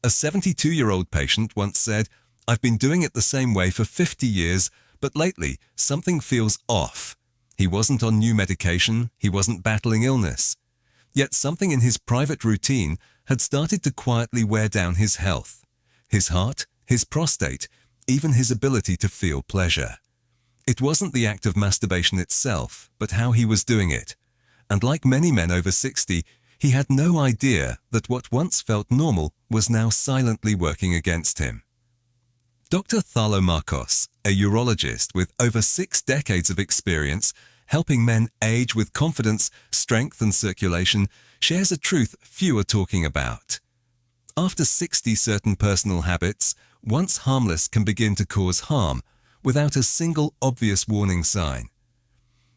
A 72-year-old patient once said, "I've been doing it the same way for 50 years, but lately something feels off." He wasn't on new medication, he wasn't battling illness. Yet something in his private routine had started to quietly wear down his health, his heart, his prostate, even his ability to feel pleasure. It wasn't the act of masturbation itself, but how he was doing it. And like many men over 60, he had no idea that what once felt normal was now silently working against him. Dr. Thalo Markos, a urologist with over 6 decades of experience helping men age with confidence, strength and circulation, shares a truth few are talking about. After 60, certain personal habits, once harmless, can begin to cause harm without a single obvious warning sign.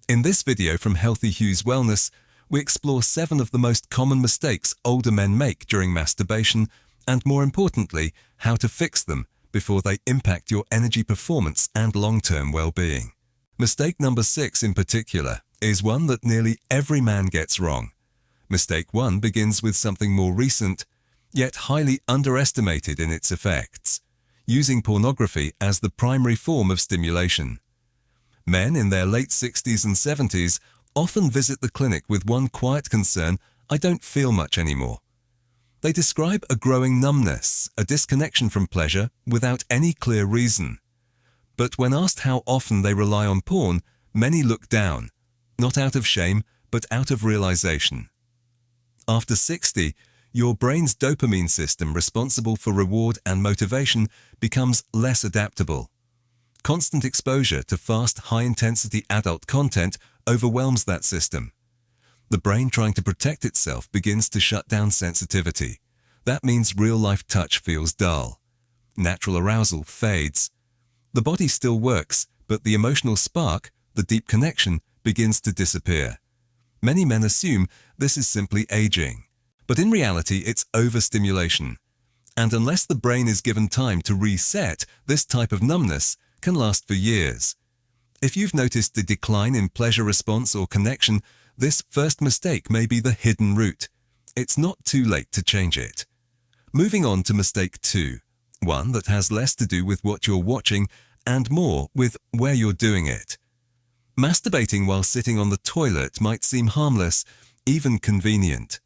In this video from Healthy Hues Wellness, we explore 7 of the most common mistakes older men make during masturbation and, more importantly, how to fix them before they impact your energy performance and long-term well-being. Mistake number 6 in particular is one that nearly every man gets wrong. Mistake 1 begins with something more recent, yet highly underestimated in its effects: using pornography as the primary form of stimulation. Men in their late 60s and 70s often visit the clinic with one quiet concern: "I don't feel much anymore." They describe a growing numbness, a disconnection from pleasure without any clear reason. But when asked how often they rely on porn, many look down, not out of shame, but out of realization. After 60, your brain's dopamine system, responsible for reward and motivation, becomes less adaptable. Constant exposure to fast, high-intensity adult content overwhelms that system. The brain, trying to protect itself, begins to shut down sensitivity. That means real-life touch feels dull. Natural arousal fades. The body still works, but the emotional spark, the deep connection, begins to disappear. Many men assume this is simply aging, but in reality it's overstimulation. And unless the brain is given time to reset, this type of numbness can last for years. If you've noticed a decline in pleasure response or connection, this first mistake may be the hidden root. It's not too late to change it. Moving on to mistake 2, one that has less to do with what you're watching and more with where you're doing it. Masturbating while sitting on the toilet might seem harmless, even convenient.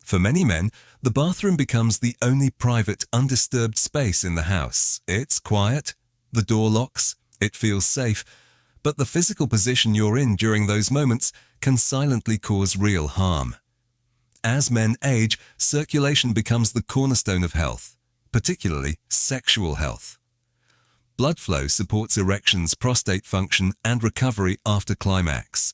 For many men, the bathroom becomes the only private, undisturbed space in the house. It's quiet, the door locks, it feels safe, but the physical position you're in during those moments can silently cause real harm. As men age, circulation becomes the cornerstone of health, particularly sexual health. Blood flow supports erections, prostate function, and recovery after climax.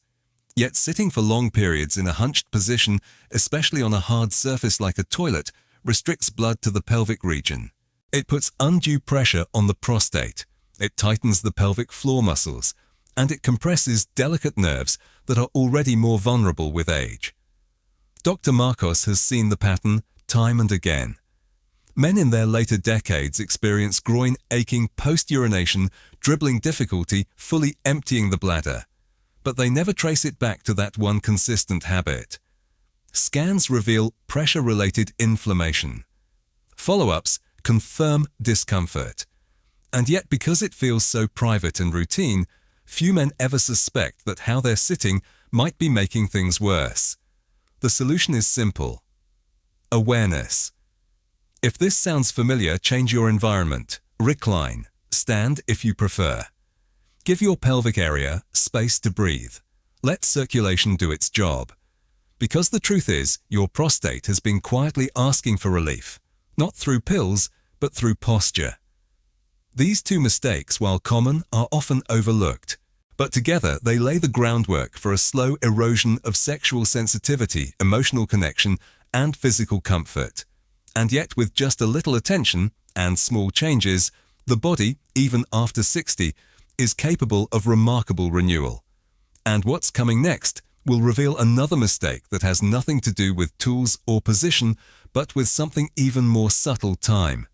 Yet sitting for long periods in a hunched position, especially on a hard surface like a toilet, restricts blood to the pelvic region. It puts undue pressure on the prostate. It tightens the pelvic floor muscles, and it compresses delicate nerves that are already more vulnerable with age. Dr. Markos has seen the pattern time and again. Men in their later decades experience groin aching post-urination, dribbling difficulty, fully emptying the bladder. But they never trace it back to that one consistent habit. Scans reveal pressure-related inflammation. Follow-ups confirm discomfort. And yet, because it feels so private and routine, few men ever suspect that how they're sitting might be making things worse. The solution is simple: awareness. If this sounds familiar, change your environment. Recline. Stand if you prefer. Give your pelvic area space to breathe. Let circulation do its job. Because the truth is, your prostate has been quietly asking for relief, not through pills, but through posture. These 2 mistakes, while common, are often overlooked, but together they lay the groundwork for a slow erosion of sexual sensitivity, emotional connection, and physical comfort. And yet, with just a little attention and small changes, the body, even after 60, is capable of remarkable renewal. And what's coming next will reveal another mistake that has nothing to do with tools or position, but with something even more subtle: time.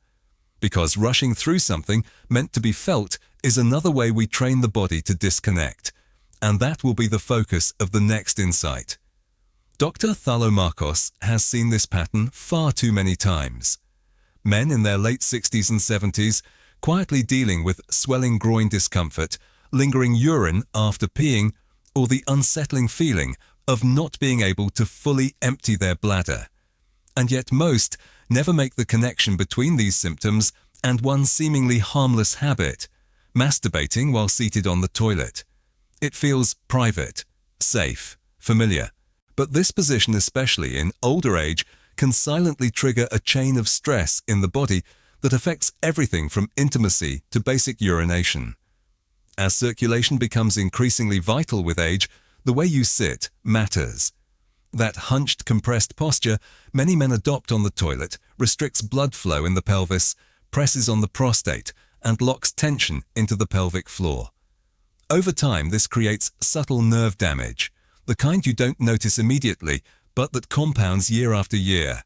Because rushing through something meant to be felt is another way we train the body to disconnect. And that will be the focus of the next insight. Dr. Thalo Markos has seen this pattern far too many times. Men in their late 60s and 70s, quietly dealing with swelling groin discomfort, lingering urine after peeing, or the unsettling feeling of not being able to fully empty their bladder. And yet most never make the connection between these symptoms and one seemingly harmless habit, masturbating while seated on the toilet. It feels private, safe, familiar, but this position, especially in older age, can silently trigger a chain of stress in the body that affects everything from intimacy to basic urination. As circulation becomes increasingly vital with age, the way you sit matters. That hunched, compressed posture many men adopt on the toilet restricts blood flow in the pelvis, presses on the prostate, and locks tension into the pelvic floor. Over time, this creates subtle nerve damage, the kind you don't notice immediately, but that compounds year after year.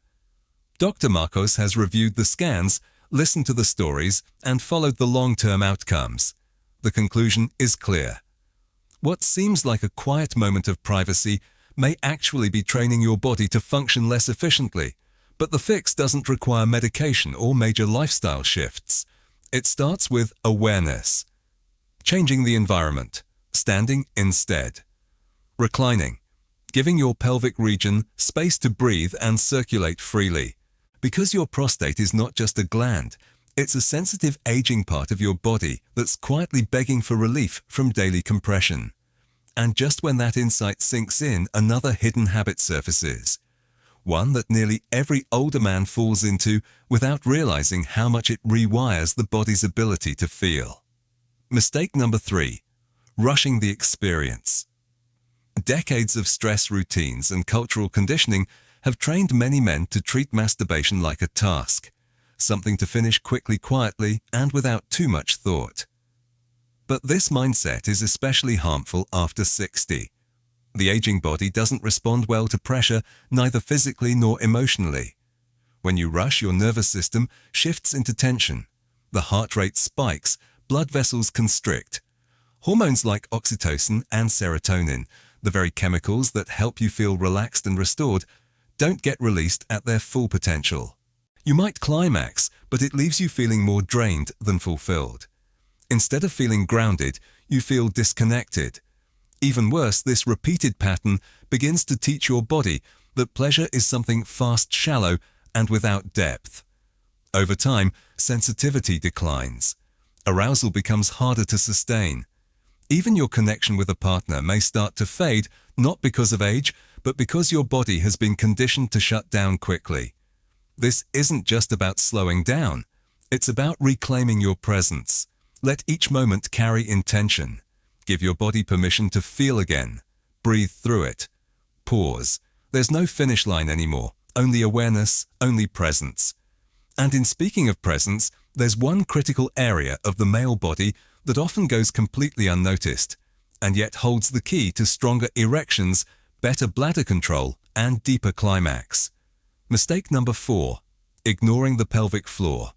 Dr. Markos has reviewed the scans, listened to the stories, and followed the long-term outcomes. The conclusion is clear. What seems like a quiet moment of privacy may actually be training your body to function less efficiently, but the fix doesn't require medication or major lifestyle shifts. It starts with awareness. Changing the environment, standing instead. Reclining, giving your pelvic region space to breathe and circulate freely. Because your prostate is not just a gland, it's a sensitive aging part of your body that's quietly begging for relief from daily compression. And just when that insight sinks in, another hidden habit surfaces. One that nearly every older man falls into without realizing how much it rewires the body's ability to feel. Mistake number 3, rushing the experience. Decades of stress routines and cultural conditioning have trained many men to treat masturbation like a task, something to finish quickly, quietly, and without too much thought. But this mindset is especially harmful after 60. The aging body doesn't respond well to pressure, neither physically nor emotionally. When you rush, your nervous system shifts into tension. The heart rate spikes, blood vessels constrict. Hormones like oxytocin and serotonin, the very chemicals that help you feel relaxed and restored, don't get released at their full potential. You might climax, but it leaves you feeling more drained than fulfilled. Instead of feeling grounded, you feel disconnected. Even worse, this repeated pattern begins to teach your body that pleasure is something fast, shallow, and without depth. Over time, sensitivity declines. Arousal becomes harder to sustain. Even your connection with a partner may start to fade, not because of age, but because your body has been conditioned to shut down quickly. This isn't just about slowing down. It's about reclaiming your presence. Let each moment carry intention. Give your body permission to feel again. Breathe through it. Pause. There's no finish line anymore. Only awareness, only presence. And in speaking of presence, there's one critical area of the male body that often goes completely unnoticed, and yet holds the key to stronger erections, better bladder control, and deeper climax. Mistake number 4, ignoring the pelvic floor.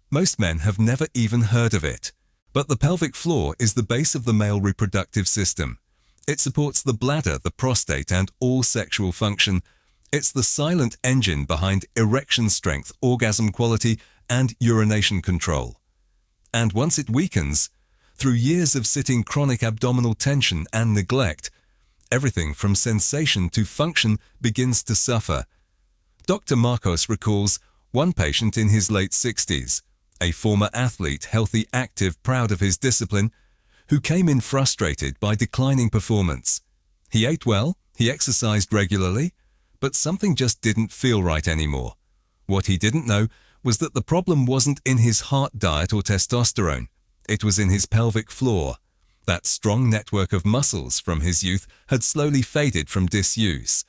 Most men have never even heard of it. But the pelvic floor is the base of the male reproductive system. It supports the bladder, the prostate, and all sexual function. It's the silent engine behind erection strength, orgasm quality, and urination control. And once it weakens, through years of sitting chronic abdominal tension and neglect, everything from sensation to function begins to suffer. Dr. Markos recalls one patient in his late 60s, a former athlete, healthy, active, proud of his discipline, who came in frustrated by declining performance. He ate well, he exercised regularly, but something just didn't feel right anymore. What he didn't know was that the problem wasn't in his heart diet or testosterone. It was in his pelvic floor. That strong network of muscles from his youth had slowly faded from disuse,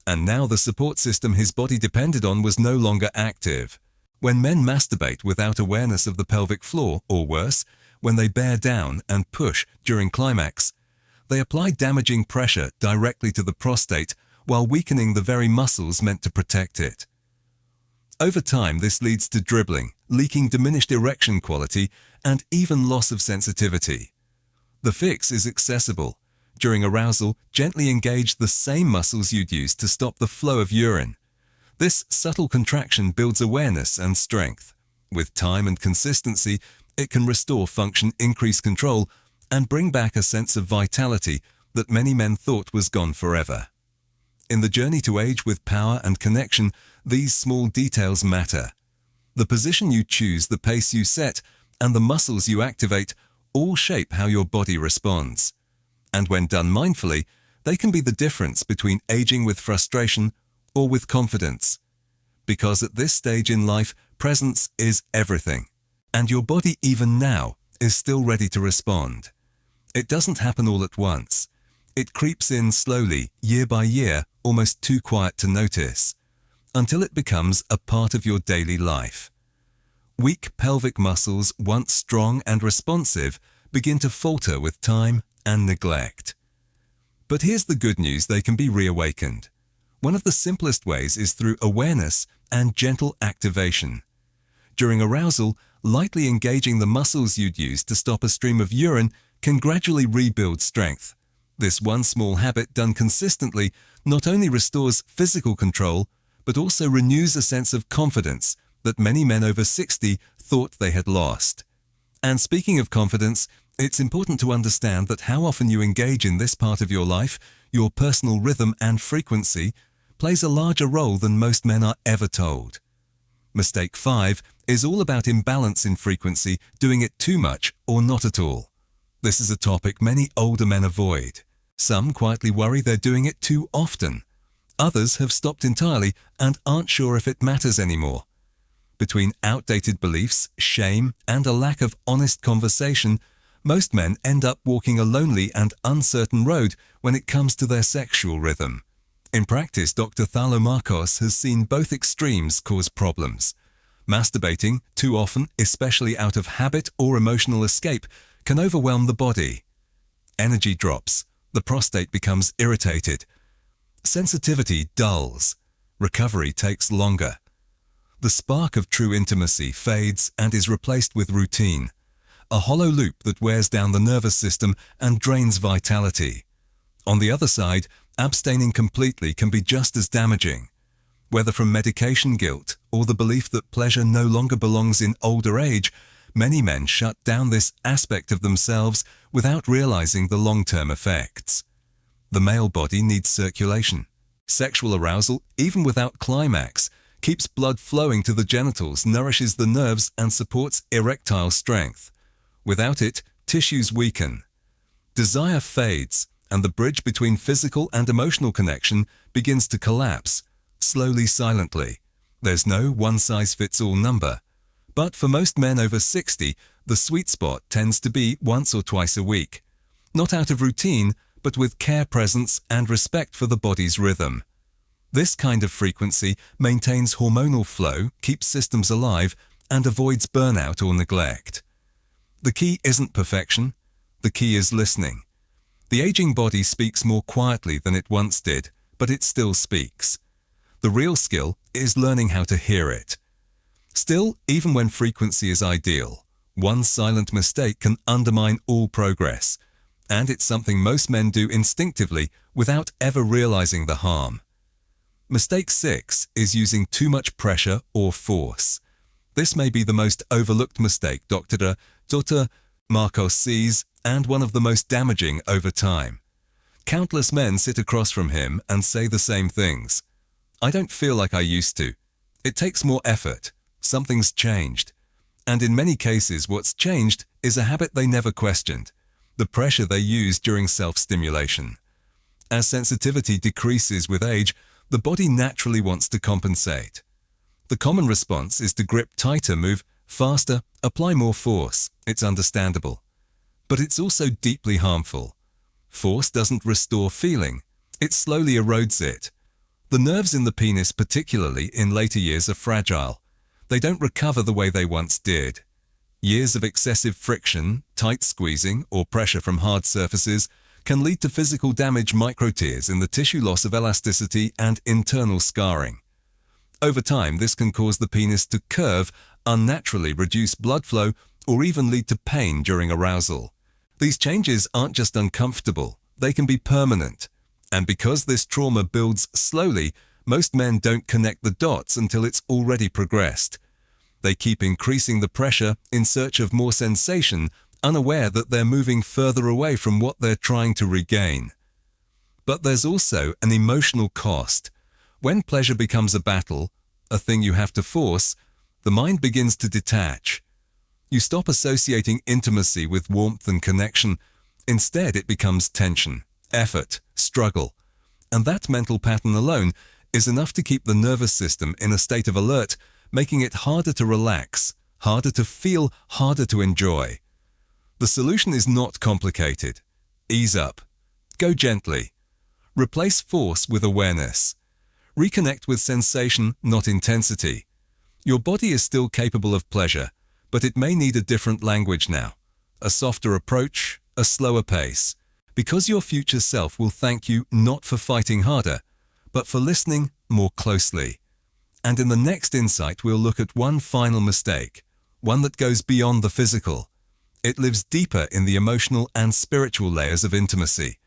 and now the support system his body depended on was no longer active. When men masturbate without awareness of the pelvic floor, or worse, when they bear down and push during climax, they apply damaging pressure directly to the prostate while weakening the very muscles meant to protect it. Over time, this leads to dribbling, leaking, diminished erection quality, and even loss of sensitivity. The fix is accessible. During arousal, gently engage the same muscles you'd use to stop the flow of urine. This subtle contraction builds awareness and strength. With time and consistency, it can restore function, increase control, and bring back a sense of vitality that many men thought was gone forever. In the journey to age with power and connection, these small details matter. The position you choose, the pace you set, and the muscles you activate all shape how your body responds. And when done mindfully, they can be the difference between aging with frustration or with confidence. Because at this stage in life, presence is everything. And your body, even now, is still ready to respond. It doesn't happen all at once. It creeps in slowly, year by year, almost too quiet to notice, until it becomes a part of your daily life. Weak pelvic muscles, once strong and responsive, begin to falter with time and neglect. But here's the good news: they can be reawakened. One of the simplest ways is through awareness and gentle activation. During arousal, lightly engaging the muscles you'd use to stop a stream of urine can gradually rebuild strength. This one small habit done consistently not only restores physical control, but also renews a sense of confidence that many men over 60 thought they had lost. And speaking of confidence, it's important to understand that how often you engage in this part of your life, your personal rhythm and frequency, plays a larger role than most men are ever told. Mistake 5 is all about imbalance in frequency, doing it too much or not at all. This is a topic many older men avoid. Some quietly worry they're doing it too often. Others have stopped entirely and aren't sure if it matters anymore. Between outdated beliefs, shame, and a lack of honest conversation, most men end up walking a lonely and uncertain road when it comes to their sexual rhythm. In practice, Dr. Thalo Markos has seen both extremes cause problems. Masturbating, too often, especially out of habit or emotional escape, can overwhelm the body. Energy drops. The prostate becomes irritated. Sensitivity dulls. Recovery takes longer. The spark of true intimacy fades and is replaced with routine, a hollow loop that wears down the nervous system and drains vitality. On the other side, abstaining completely can be just as damaging. Whether from medication guilt or the belief that pleasure no longer belongs in older age, many men shut down this aspect of themselves without realizing the long-term effects. The male body needs circulation. Sexual arousal, even without climax, keeps blood flowing to the genitals, nourishes the nerves, and supports erectile strength. Without it, tissues weaken. Desire fades, and the bridge between physical and emotional connection begins to collapse, slowly, silently. There's no one-size-fits-all number. But for most men over 60, the sweet spot tends to be once or twice a week. Not out of routine, but with care, presence, and respect for the body's rhythm. This kind of frequency maintains hormonal flow, keeps systems alive, and avoids burnout or neglect. The key isn't perfection. The key is listening. The aging body speaks more quietly than it once did, but it still speaks. The real skill is learning how to hear it. Still, even when frequency is ideal, one silent mistake can undermine all progress, and it's something most men do instinctively without ever realizing the harm. Mistake 6 is using too much pressure or force. This may be the most overlooked mistake Dr. Markos sees, and one of the most damaging over time. Countless men sit across from him and say the same things. I don't feel like I used to. It takes more effort. Something's changed. And in many cases, what's changed is a habit they never questioned, the pressure they use during self-stimulation. As sensitivity decreases with age, the body naturally wants to compensate. The common response is to grip tighter, move faster, apply more force. It's understandable. But it's also deeply harmful. Force doesn't restore feeling. It slowly erodes it. The nerves in the penis, particularly in later years, are fragile. They don't recover the way they once did. Years of excessive friction, tight squeezing, or pressure from hard surfaces can lead to physical damage, micro tears in the tissue, loss of elasticity, and internal scarring. Over time, this can cause the penis to curve, unnaturally reduce blood flow, or even lead to pain during arousal. These changes aren't just uncomfortable, they can be permanent. And because this trauma builds slowly, Most men don't connect the dots until it's already progressed. They keep increasing the pressure in search of more sensation, unaware that they're moving further away from what they're trying to regain. But there's also an emotional cost. When pleasure becomes a battle, a thing you have to force, the mind begins to detach. You stop associating intimacy with warmth and connection. Instead, it becomes tension, effort, struggle. And that mental pattern alone is enough to keep the nervous system in a state of alert, making it harder to relax, harder to feel, harder to enjoy. The solution is not complicated. Ease up. Go gently. Replace force with awareness. Reconnect with sensation, not intensity. Your body is still capable of pleasure, but it may need a different language now. A softer approach, a slower pace. Because your future self will thank you not for fighting harder, but for listening more closely. And in the next insight, we'll look at one final mistake, one that goes beyond the physical. It lives deeper in the emotional and spiritual layers of intimacy.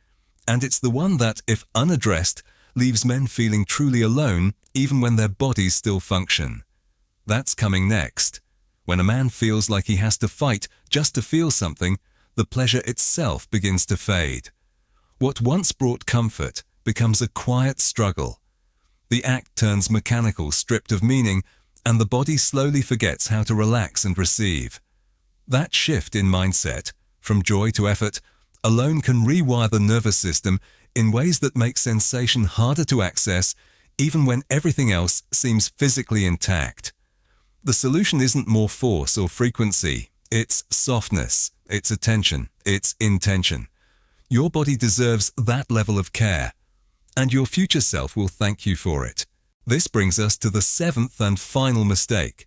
And it's the one that, if unaddressed, leaves men feeling truly alone even when their bodies still function. That's coming next. When a man feels like he has to fight just to feel something, the pleasure itself begins to fade. What once brought comfort becomes a quiet struggle. The act turns mechanical, stripped of meaning, and the body slowly forgets how to relax and receive. That shift in mindset, from joy to effort, alone can rewire the nervous system in ways that make sensation harder to access, even when everything else seems physically intact. The solution isn't more force or frequency, it's softness, it's attention, it's intention. Your body deserves that level of care, and your future self will thank you for it. This brings us to the seventh and final mistake,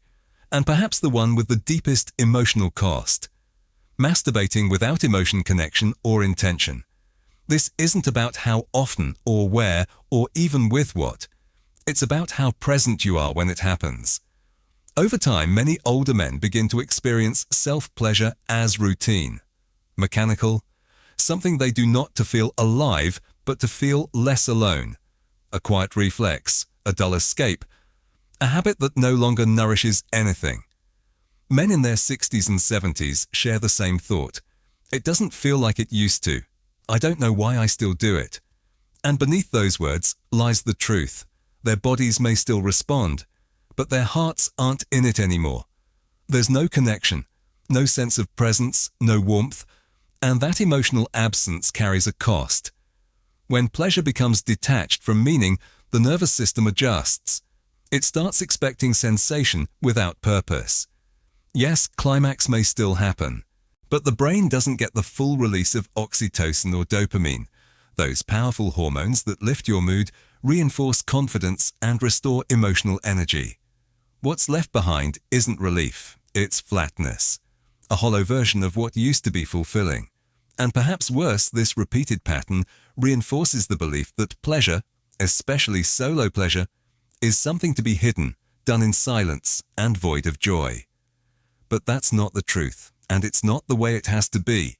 and perhaps the one with the deepest emotional cost. Masturbating without emotion connection or intention. This isn't about how often or where or even with what. It's about how present you are when it happens. Over time, many older men begin to experience self-pleasure as routine, mechanical, something they do not to feel alive, but to feel less alone. A quiet reflex, a dull escape, a habit that no longer nourishes anything. Men in their 60s and 70s share the same thought. It doesn't feel like it used to. I don't know why I still do it. And beneath those words lies the truth. Their bodies may still respond, but their hearts aren't in it anymore. There's no connection, no sense of presence, no warmth, and that emotional absence carries a cost. When pleasure becomes detached from meaning, the nervous system adjusts. It starts expecting sensation without purpose. Yes, climax may still happen, but the brain doesn't get the full release of oxytocin or dopamine, those powerful hormones that lift your mood, reinforce confidence, and restore emotional energy. What's left behind isn't relief, it's flatness, a hollow version of what used to be fulfilling. And perhaps worse, this repeated pattern reinforces the belief that pleasure, especially solo pleasure, is something to be hidden, done in silence, and void of joy. But that's not the truth, and it's not the way it has to be.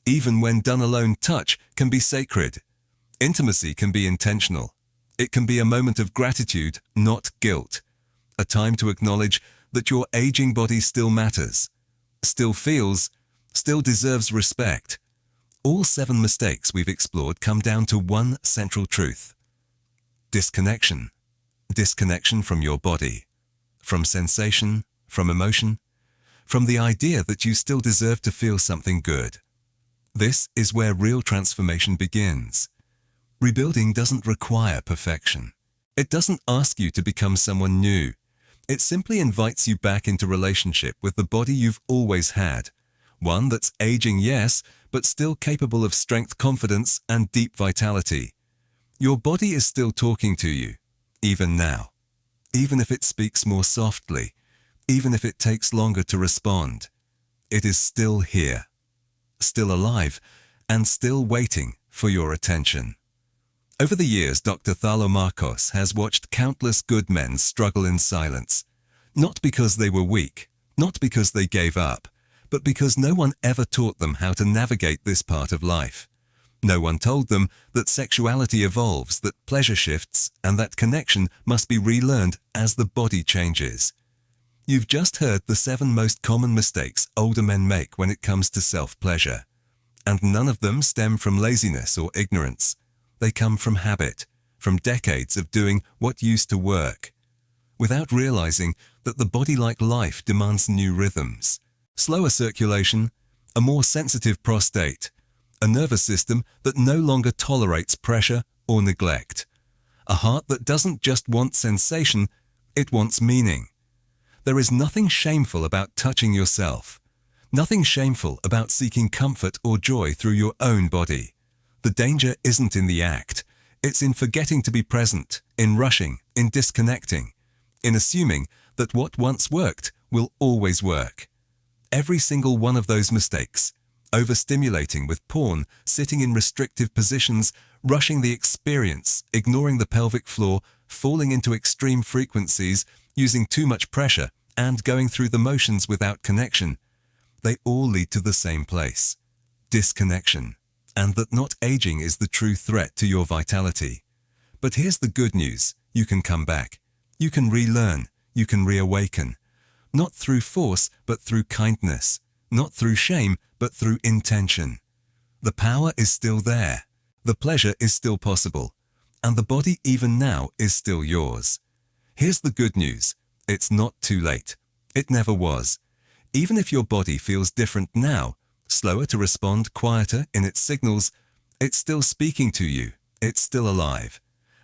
Even when done alone, touch can be sacred. Intimacy can be intentional. It can be a moment of gratitude, not guilt. A time to acknowledge that your aging body still matters, still feels, still deserves respect. All 7 mistakes we've explored come down to one central truth. Disconnection. Disconnection from your body, from sensation, from emotion, from the idea that you still deserve to feel something good. This is where real transformation begins. Rebuilding doesn't require perfection. It doesn't ask you to become someone new. It simply invites you back into relationship with the body you've always had. One that's aging, yes, but still capable of strength, confidence, and deep vitality. Your body is still talking to you, even now. Even if it speaks more softly, even if it takes longer to respond. It is still here, still alive, and still waiting for your attention. Over the years, Dr. Thalo Markos has watched countless good men struggle in silence, not because they were weak, not because they gave up, but because no one ever taught them how to navigate this part of life. No one told them that sexuality evolves, that pleasure shifts, and that connection must be relearned as the body changes. You've just heard the 7 most common mistakes older men make when it comes to self-pleasure. And none of them stem from laziness or ignorance. They come from habit, from decades of doing what used to work, without realizing that the body, like life, demands new rhythms. Slower circulation, a more sensitive prostate, a nervous system that no longer tolerates pressure or neglect, a heart that doesn't just want sensation, it wants meaning. There is nothing shameful about touching yourself, nothing shameful about seeking comfort or joy through your own body. The danger isn't in the act, it's in forgetting to be present, in rushing, in disconnecting, in assuming that what once worked will always work. Every single one of those mistakes, overstimulating with porn, sitting in restrictive positions, rushing the experience, ignoring the pelvic floor, falling into extreme frequencies, using too much pressure, and going through the motions without connection, they all lead to the same place: disconnection, and that not aging is the true threat to your vitality. But here's the good news: you can come back. You can relearn. You can reawaken. Not through force, but through kindness. Not through shame, but through intention. The power is still there. The pleasure is still possible. And the body, even now, is still yours. Here's the good news: it's not too late. It never was. Even if your body feels different now, slower to respond, quieter in its signals, it's still speaking to you. It's still alive.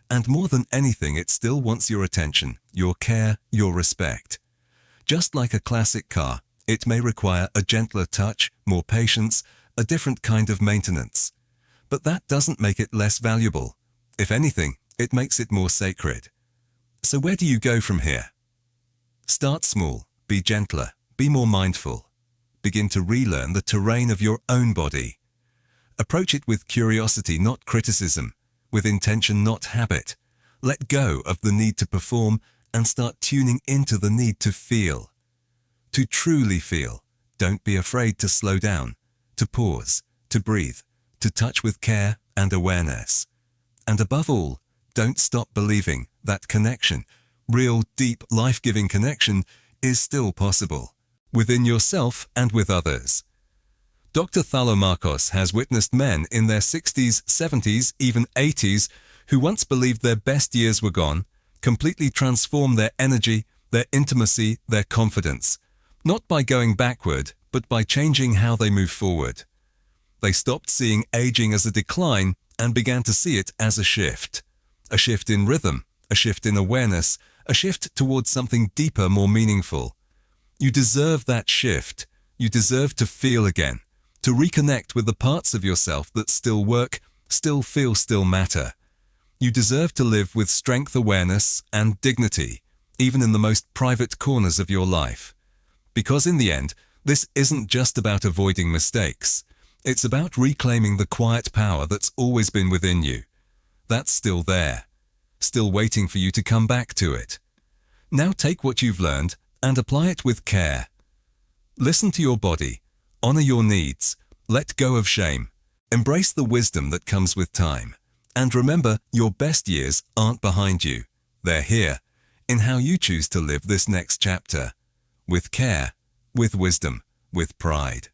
And more than anything, it still wants your attention, your care, your respect. Just like a classic car, it may require a gentler touch, more patience, a different kind of maintenance. But that doesn't make it less valuable. If anything, it makes it more sacred. So where do you go from here? Start small, be gentler, be more mindful. Begin to relearn the terrain of your own body. Approach it with curiosity, not criticism, with intention, not habit. Let go of the need to perform and start tuning into the need to feel. To truly feel. Don't be afraid to slow down, to pause, to breathe, to touch with care and awareness. And above all, don't stop believing that connection, real, deep, life-giving connection, is still possible, within yourself and with others. Dr. Thalo Markos has witnessed men in their 60s, 70s, even 80s, who once believed their best years were gone, completely transform their energy, their intimacy, their confidence, not by going backward, but by changing how they move forward. They stopped seeing aging as a decline and began to see it as a shift in rhythm, a shift in awareness, a shift towards something deeper, more meaningful. You deserve that shift. You deserve to feel again, to reconnect with the parts of yourself that still work, still feel, still matter. You deserve to live with strength, awareness, and dignity, even in the most private corners of your life. Because in the end, this isn't just about avoiding mistakes. It's about reclaiming the quiet power that's always been within you. That's still there, still waiting for you to come back to it. Now take what you've learned and apply it with care. Listen to your body, honor your needs, let go of shame, embrace the wisdom that comes with time. And remember, your best years aren't behind you. They're here, in how you choose to live this next chapter. With care, with wisdom, with pride.